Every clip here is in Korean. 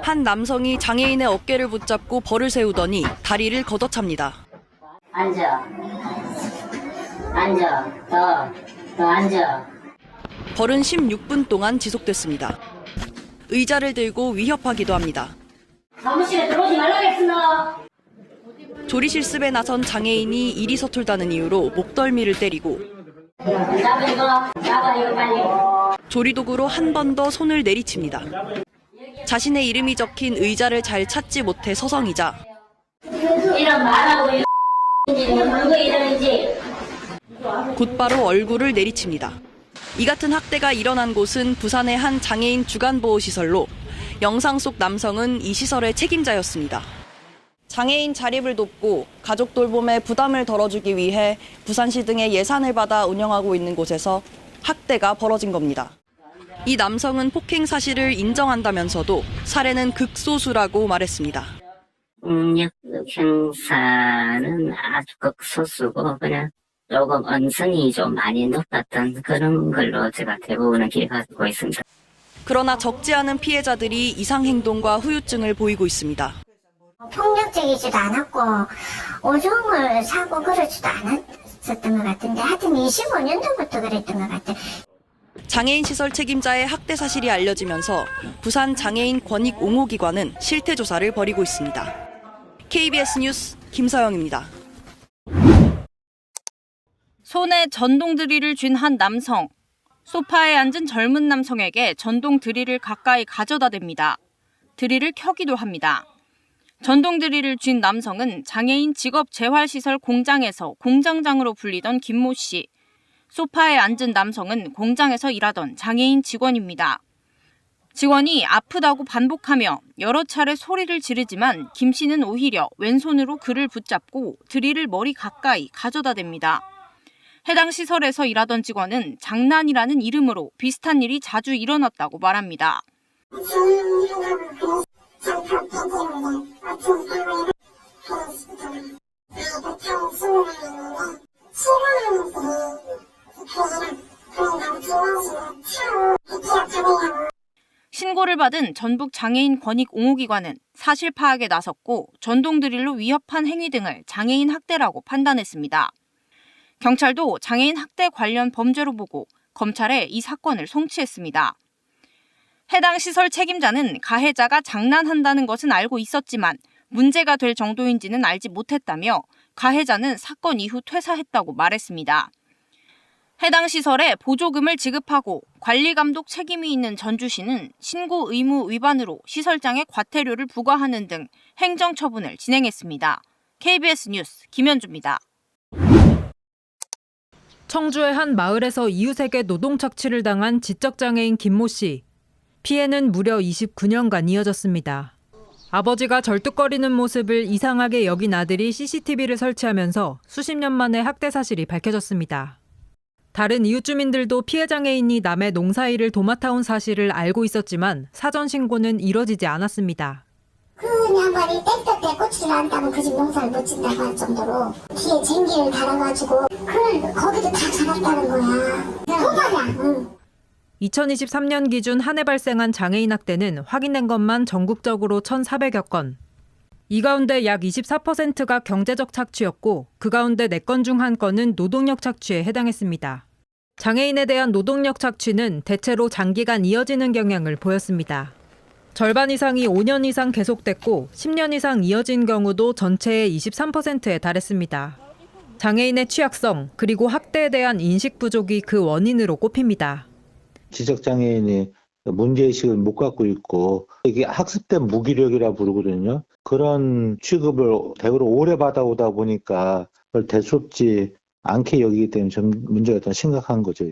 한 남성이 장애인의 어깨를 붙잡고 벌을 세우더니 다리를 걷어찹니다. 앉아. 앉아. 더 앉아. 벌은 16분 동안 지속됐습니다. 의자를 들고 위협하기도 합니다. 사무실에 들어오지 말라겠으나. 조리 실습에 나선 장애인이 일이 서툴다는 이유로 목덜미를 때리고 나가 이거 빨리. 조리도구로 한 번 더 손을 내리칩니다. 자신의 이름이 적힌 의자를 잘 찾지 못해 서성이자 이런 말하고 이런지 누구 이러는지. 곧바로 얼굴을 내리칩니다. 이 같은 학대가 일어난 곳은 부산의 한 장애인 주간보호시설로 영상 속 남성은 이 시설의 책임자였습니다. 장애인 자립을 돕고 가족 돌봄에 부담을 덜어주기 위해 부산시 등의 예산을 받아 운영하고 있는 곳에서 학대가 벌어진 겁니다. 이 남성은 폭행 사실을 인정한다면서도 사례는 극소수라고 말했습니다. 폭력 행사는 아주 극소수고 그냥 조금 언성이 좀 많이 높았던 그런 걸로 제가 대부분은 기억하고 있습니다. 그러나 적지 않은 피해자들이 이상행동과 후유증을 보이고 있습니다. 폭력적이지도 않았고 오줌을 사고 그러지도 않았었던 것 같은데 하여튼 25년 전부터 그랬던 것 같아요. 장애인 시설 책임자의 학대 사실이 알려지면서 부산 장애인 권익 옹호기관은 실태 조사를 벌이고 있습니다. KBS 뉴스 김서영입니다. 손에 전동 드릴을 쥔 한 남성. 소파에 앉은 젊은 남성에게 전동 드릴을 가까이 가져다 댑니다. 드릴을 켜기도 합니다. 전동 드릴을 쥔 남성은 장애인 직업재활시설 공장에서 공장장으로 불리던 김모 씨. 소파에 앉은 남성은 공장에서 일하던 장애인 직원입니다. 직원이 아프다고 반복하며 여러 차례 소리를 지르지만 김 씨는 오히려 왼손으로 그를 붙잡고 드릴을 머리 가까이 가져다 댑니다. 해당 시설에서 일하던 직원은 장난이라는 이름으로 비슷한 일이 자주 일어났다고 말합니다. 신고를 받은 전북 장애인 권익 옹호기관은 사실 파악에 나섰고 전동 드릴로 위협한 행위 등을 장애인 학대라고 판단했습니다. 경찰도 장애인 학대 관련 범죄로 보고 검찰에 이 사건을 송치했습니다. 해당 시설 책임자는 가해자가 장난한다는 것은 알고 있었지만 문제가 될 정도인지는 알지 못했다며 가해자는 사건 이후 퇴사했다고 말했습니다. 해당 시설에 보조금을 지급하고 관리감독 책임이 있는 전주시는 신고 의무 위반으로 시설장에 과태료를 부과하는 등 행정처분을 진행했습니다. KBS 뉴스 김현주입니다. 청주의 한 마을에서 이웃에게 노동착취를 당한 지적장애인 김모 씨. 피해는 무려 29년간 이어졌습니다. 아버지가 절뚝거리는 모습을 이상하게 여긴 아들이 CCTV를 설치하면서 수십 년 만에 학대 사실이 밝혀졌습니다. 다른 이웃 주민들도 피해 장애인이 남의 농사일을 도맡아 온 사실을 알고 있었지만 사전 신고는 이뤄지지 않았습니다. 그 양반이 땡볕 때 고추를 안다고 그 집 농사를 못 짓는다고 할 정도로 뒤에 쟁기를 달아가지고 그걸 거기도 다 잡았다는 거야. 소말이야. 응. 2023년 기준 한 해 발생한 장애인 학대는 확인된 것만 전국적으로 1,400여 건. 이 가운데 약 24%가 경제적 착취였고 그 가운데 4건 중 1건은 노동력 착취에 해당했습니다. 장애인에 대한 노동력 착취는 대체로 장기간 이어지는 경향을 보였습니다. 절반 이상이 5년 이상 계속됐고 10년 이상 이어진 경우도 전체의 23%에 달했습니다. 장애인의 취약성 그리고 학대에 대한 인식 부족이 그 원인으로 꼽힙니다. 지적장애인이 문제의식을 못 갖고 있고 이게 학습된 무기력이라 부르거든요. 그런 취급을 대우로 오래 받아오다 보니까 그걸 대수롭지 않게 여기기 때문에 좀 문제가 더 심각한 거죠.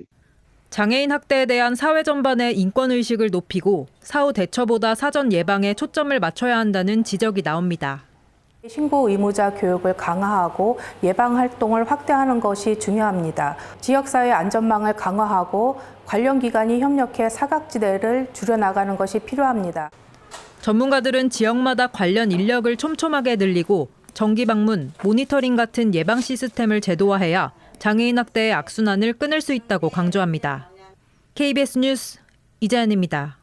장애인 학대에 대한 사회 전반의 인권의식을 높이고 사후 대처보다 사전 예방에 초점을 맞춰야 한다는 지적이 나옵니다. 신고 의무자 교육을 강화하고 예방 활동을 확대하는 것이 중요합니다. 지역사회 안전망을 강화하고 관련 기관이 협력해 사각지대를 줄여나가는 것이 필요합니다. 전문가들은 지역마다 관련 인력을 촘촘하게 늘리고 정기 방문, 모니터링 같은 예방 시스템을 제도화해야 장애인 학대의 악순환을 끊을 수 있다고 강조합니다. KBS 뉴스 이재현입니다.